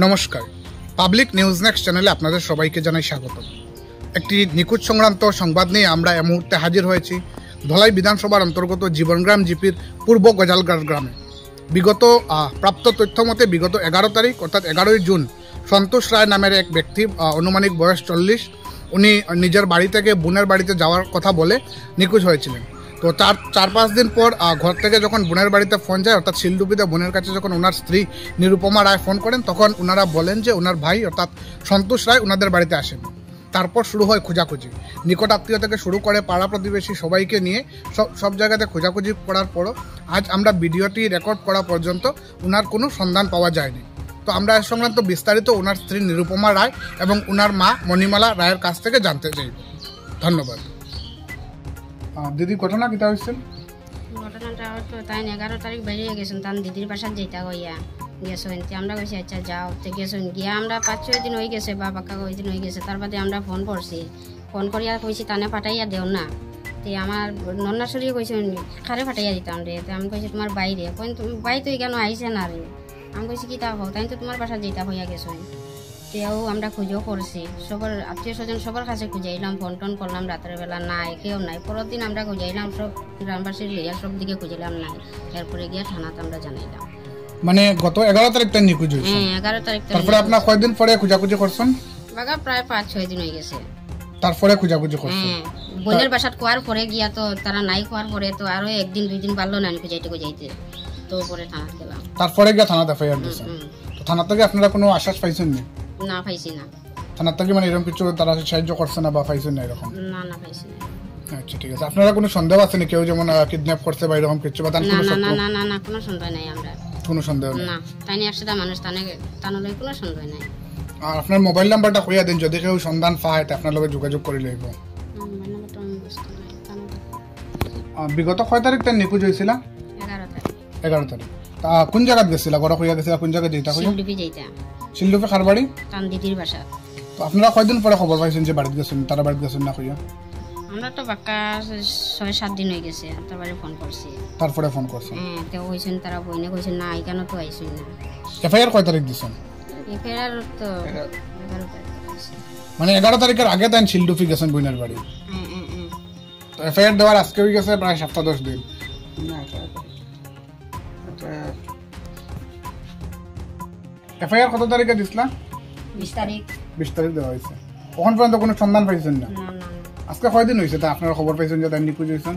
নমস্কার, public news next চ্যানেলে আপনাদের সবাইকে জানাই স্বাগত। একটি নিখোঁজ সংক্রান্ত সংবাদ নিয়ে আমরা এই মুহূর্তে হাজির হয়েছি ধলাই বিধানসভার অন্তর্গত জীবনগ্রাম জিপির পূর্ব গজালগাঁও গ্রামে। বিগত প্রাপ্ত তথ্য মতে বিগত 11 তারিখ অর্থাৎ 11ই জুন সন্তোষ রায় নামের এক ব্যক্তি, আনুমানিক বয়স 40, উনি নিজের বাড়ি থেকে বোনের বাড়িতে যাওয়ার কথা বলে নিখোঁজ হয়েছিলেন। তো তার 4-5 দিন পর ঘর থেকে যখন বোনের বাড়িতে ফোন যায়, অর্থাৎ শিলডুবিতে বোনের কাছে যখন ওনার স্ত্রী নিরুপমা রায় ফোন করেন, তখন ওনারা বলেন যে ওনার ভাই অর্থাৎ সন্তোষ রায় ওনাদের বাড়িতে আসেন। তারপর শুরু হয় খোঁজাখুঁজি। নিকট আত্মীয় থেকে শুরু করে পাড়া প্রতিবেশী সবাইকে নিয়ে সব জায়গাতে খোঁজাখুঁজি করার পরও আজ আমরা ভিডিওটি রেকর্ড করা পর্যন্ত ওনার কোনো সন্ধান পাওয়া যায়নি। তো আমরা এর সংক্রান্ত বিস্তারিত ওনার স্ত্রী নিরুপমা রায় এবং ওনার মা মণিমালা রায়ের কাছ থেকে জানতে চাইব। ধন্যবাদ। দিদি, ঘটনা কিতা হয়েছিল? ঘটনাটা তো তাই 11 তারিখ বেরিয়ে গেছেন, তার দিদির বাসার যেটা হইয়া গেছেন। আমরা কইছি আচ্ছা যাও, তো গেছেন গিয়া আমরা 5-6 দিন হয়ে গেছে বা পাক্কা ওই দিন হয়ে গেছে। তার বাদে আমরা ফোন করছি, ফোন করিয়া কইছি তানে পাঠাইয়া দেও না। তো আমার নন্নাশ্বরী কইছেন খারে পাঠাইয়া দিতাম রে। তো আমি কইছি তোমার বাইরে বাই তো কেন আইসে না রে। আমি কইছি কি তা হোক, তাই তো তোমার বাসার যেটা হইয়া গেছেন। তেও আমরা খুঁজেও করছি, সবার আত্মীয় স্বজন সবার কাছে খুঁজাইলাম, ফোন টোন করলাম, রাতের বেলা নাই, কেউ নাই। পরের দিন আমরা খুঁজাইলাম, সব গ্রামবাসীর লইয়া সব দিকে খুঁজিলাম, নাই। এরপরে গিয়ে থানাতে আমরা জানাইলাম। মানে গত 11 তারিখ তাই নিখোঁজ হয়েছে? হ্যাঁ, 11 তারিখ। তারপরে আপনার কয়দিন পরে খোঁজাখুঁজি করছেন? বাগা প্রায় 5-6 দিন হয়ে গেছে। তারপরে খোঁজাখুঁজি করছেন? হ্যাঁ, বোনের বাসাত কোয়ার পরে গিয়া তো তারা নাই, কোয়ার পরে তো আরো 1-2 দিন পারলো না খুঁজাইতে, তো পরে থানাতে গেলাম। তারপরে গিয়ে থানাতে এফআইআর দিয়েছেন? তো থানা থেকে আপনারা কোনো আশ্বাস পাইছেন না? পাইছি না। থানা থেকে মানে এরকম কিছু তারা সাহায্য করছে না বা পাইছেন না এরকম? না পাইছি না। আচ্ছা, ঠিক আছে। আপনারা কোনো সন্দেহ আছে না কেউ যেমন কিডন্যাপ করছে বা এরকম কিছু? না, কোনো সন্দেহ নাই। আমরা কোনো সন্দেহ না, তাই নিয়ে একসাথে মানুষ তানলে কোনো সন্দেহ নাই। আর আপনার মোবাইল নাম্বারটা কইয়া দেন, যদি কেউ সন্ধান পায় আপনার লগে যোগাযোগ করে লইব। বিগত কয় তারিখ তার নিখোঁজ হয়েছিল? 11 তারিখ। তা কোন জায়গায় গেছিল? ঘর কইয়া গেছিল কোন জায়গায় যেটা? শিলডুবি যেটা। শিলডুবি কার বাড়ি? তান দিদির বাসা। তো আপনারা কয়দিন পরে খবর পাইছেন যে বাড়িতে গেছেন? তারা বাড়িতে গেছেন না কইয়া? আমরা তো বাক্কা 6-7 দিন হয়ে গেছে, তারপরে ফোন করছি। তারপরে ফোন করছেন? হ্যাঁ, তো কইছেন তারা বইনে কইছেন না, এখানে তো আইছেন না। এফআইআর কয় তারিখ দিছেন? এফআইআর তো 11 তারিখ। মানে 11 তারিখের আগে তাই শিলডুবি গেছেন বইনের বাড়ি? তো এফআইআর দেওয়ার আজকে হয়ে গেছে প্রায় 7-10 দিন। এফআইআর কত তারিখে দিছিলা? 20 তারিখ। 20 তারিখ দেওয়া হয়েছে। তখন পর্যন্ত কোনো সন্ধান পাইছেন না? না। আজকে কয়দিন হয়েছে তা আপনারা খবর পাইছেন যে তাই নিখোঁজ হয়েছেন?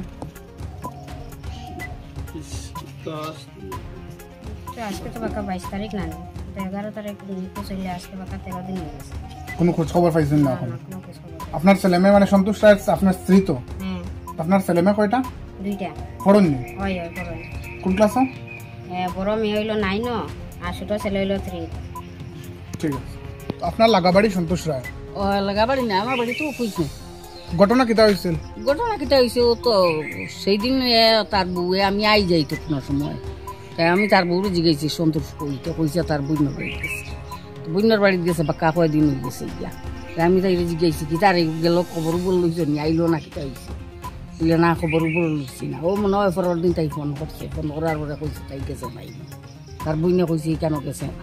আজকে তো বাক্কা 22 তারিখ না, 11 তারিখ নিখোঁজ হইলে আজকে বাক্কা 13 দিন হয়ে গেছে। কোনো খোঁজ খবর পাইছেন না এখন? কোনো খোঁজ খবর। আপনার ছেলে মেয়ে মানে সন্তোষ রায় আপনার স্ত্রী তো? হ্যাঁ। আপনার ছেলে মেয়ে কয়টা? 2টা। পড়েননি? হয় পড়ে। কোন ক্লাসে? বড় মেয়ে হইলো 9 আর ছোট ছেলে হইলো 3। ঠিক আছে। আপনার লাগাবাড়ি সন্তোষ রায়? ও লাগাবাড়ি না, আমার বাড়ি তো কইছে। ঘটনা কিতা হয়েছিল? ঘটনা কিতা হয়েছে, ও তো সেই দিন তার বউয়ে আমি আই যাই তো কোনো সময়, তাই আমি তার বউরে জিগাইছি সন্তোষ কইতে, কইছে তার বইনার বাড়িতে গেছে। বইনার বাড়িতে গেছে বা কয় দিন হয়ে গেছে গিয়া। আমি তাই জিগাইছি কি তার গেল খবর বল লইছ নি, আইলো না কিতা হয়েছে? বলে না, খবর বল লইছি না। ও মনে হয় পরের দিন তাই ফোন করছে, ফোন করার পরে কইছে তাই গেছে নাই। তার বইনে কইছে কেন গেছে না,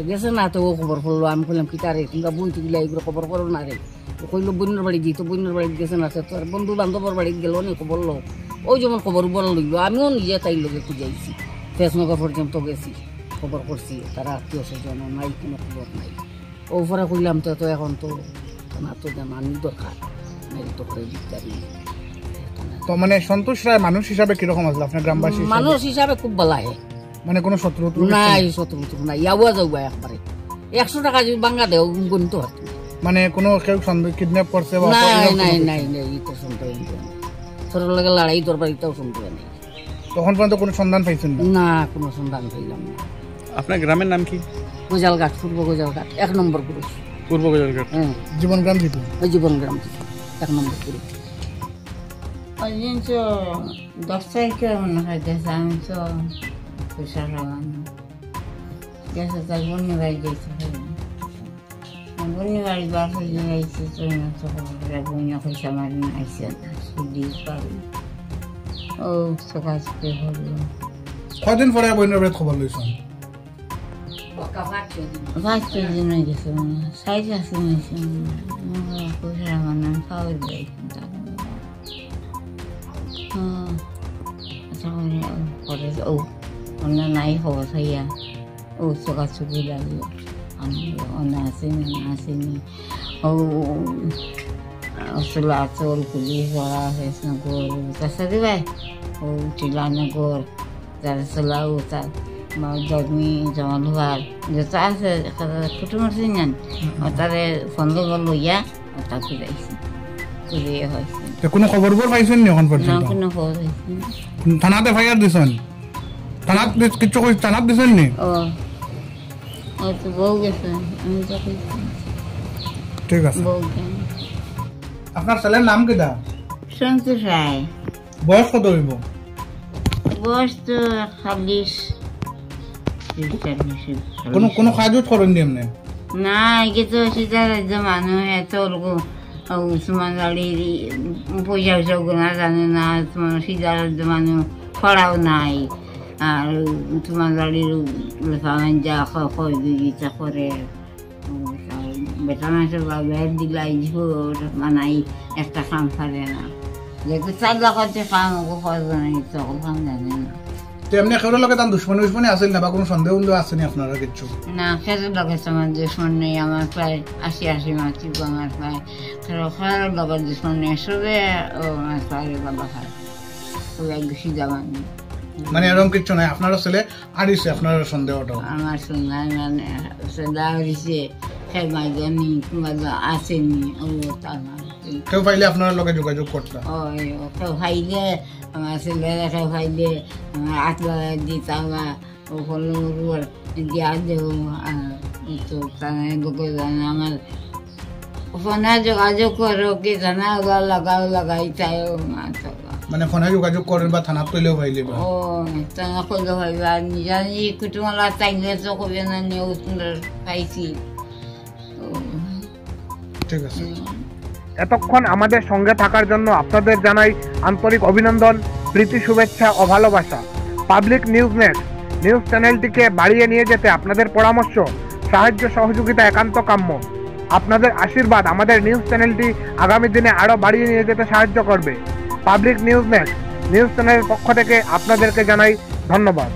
গেছে না। তো ও খবর করলো। আমি কইলাম কি তারে তোমরা বই তুলিলা এগুলো খবর করো না রে? কইলো বইনের বাড়ি দিই, তো বইনের বাড়িতে গেছে না। তোর বন্ধু বান্ধবের বাড়িতে গেল নি খবর লো, ওই যেমন খবর বল লইল। আমিও নিজে তাই লোকে খুঁজাইছি, ফেসনগর পর্যন্ত গেছি, খবর করছি। তারা আত্মীয় স্বজন নাই, কোনো খবর নাই। ও পরে কইলাম তো এখন তো না, তো মানি দরকার তো করে দিতে। তো মানে সন্তোষ রায় মানুষ হিসাবে কিরকম আসলো আপনার গ্রামবাসী? মানুষ হিসাবে খুব ভালো হয়, মানে কোনো শত্রু নাই, শত্রু নাই, ইয়াওয়া যাওয়া একবারে। 100 টাকা যদি বাঙ্গা দেও গণিত হয়। মানে কোনো কেউ কিডন্যাপ করছে? নাই, তো শুনতে ছোট লাগে লড়াই দরবারিটাও শুনতে নেই। তখন পর্যন্ত কোনো সন্ধান পাইছেন না? কোনো সন্ধান পাইলাম না। আপনার গ্রামের নাম কি? গোজালঘাট, পূর্ব গোজালঘাট, 1 নম্বর গ্রুপ। পূর্ব গোজালঘাট? হ্যাঁ, জীবনগ্রাম জিপি। ওই জীবনগ্রাম 1 নম্বর গ্রুপ। ওই দিন তো 10 তারিখে মনে হয় গেছে। আমি তো পয়সা লাগানো গেছে, তাই বন্যি বাড়ি যেতে হবে। বন্যি বাড়ি বাসে যাইছে, তো বন্যা পয়সা মারি না আইসে না, সুদি পারি। ও সকাল থেকে হলো। কদিন পরে বন্যার বাড়িতে খবর লইছেন? 5-6 দিন হয়ে গেছে মনে হয় 6 দিন হয়েছে পয়সা মানে খাওয়ার দেয় পরে ও অন্য নাই খবর খাইয়া ও চোখাচুকি লাগলো আমি অন্য আসেনি না আসেনি ও চলাচল পুলিশ ধরা হয়েছে কাছে ভাই ও টিলানগর যারা চলাও তার জন্মি জমাল হওয়ার যত আছে কুটুম আছে জান তারে ফন্দ লইয়া ওটা ফিরাইছে ফিরিয়ে হয়েছে কোনো খবর পাইছেন নি এখন না পর্যন্ত কোনো খবর হয়েছে থানাতে ফায়ার দিছেন থানাত কিছু থানাত দিছেন নি ও তো বউ গেছে আমি তো ঠিক আছে বউ আপনার ছেলের নাম কিটা সন্তোষ রায় বয়স কত হইব বয়স তো 40 কোনো কাজও করেন নি এমনি না একে তো সেটা রাজ্য মানুষ এত উসমান গাড়ির পয়সা পয়সা গোনা জানে না তোমার সিধা রাজ্য মানুষ খরাও নাই আর তোমার গাড়ির লেখা যা খয় দিতে করে বেটা মানুষের বের দিলাই মানাই একটা কাম পারে না যেহেতু 4 লাখ কাম খরচ নাই তখন কাম জানে না তো এমনি কেউ লোকে তার দুশ্মনী আসেন না বা কোনো সন্দেহ আসেনি আপনারা কিছু না খেতে লগেছে আমার দুশ্মন নেই আমার প্রায় 80 মাতৃক আমার প্রায় খেলার লগের দুশ্মন নেই সবে আমার প্রায় বাবা খায় সবাই বেশি যাওয়ার নেই মানে এরকম কিছু নাই আপনার ছেলে আড়িছে আপনার সন্দেহটা আমার সঙ্গে মানে সেদা হয়েছে খেলমা জানি কিংবা আসেনি ও তা না কেউ পাইলে আপনার লগে যোগাযোগ করতাম ও কেউ খাইলে আমার ছেলেরা কেউ খাইলে আমার আটলা দিতাম ও ফলমূল দিয়া দেব তো তারা লোকে জানে আমার ফোনে যোগাযোগ করো কি জানা লাগাই চাই মানে ফোনে যোগাযোগ করেন বা থানাত কইলেও পাইলে ও তারা কইলে ভাইবা নিজা কুটুমলা চাইলে তো কবে না নিউজ পাইছি ঠিক আছে এতক্ষণ আমাদের সঙ্গে থাকার জন্য আপনাদের জানাই আন্তরিক অভিনন্দন, প্রীতি, শুভেচ্ছা ও ভালোবাসা। পাবলিক নিউজ নেক্সট নিউজ চ্যানেলটিকে বাড়িয়ে নিয়ে যেতে আপনাদের পরামর্শ, সাহায্য, সহযোগিতা একান্ত কাম্য। আপনাদের আশীর্বাদ আমাদের নিউজ চ্যানেলটি আগামী দিনে আরও বাড়িয়ে নিয়ে যেতে সাহায্য করবে। পাবলিক নিউজ নেক্সট নিউজ চ্যানেলের পক্ষ থেকে আপনাদেরকে জানাই ধন্যবাদ।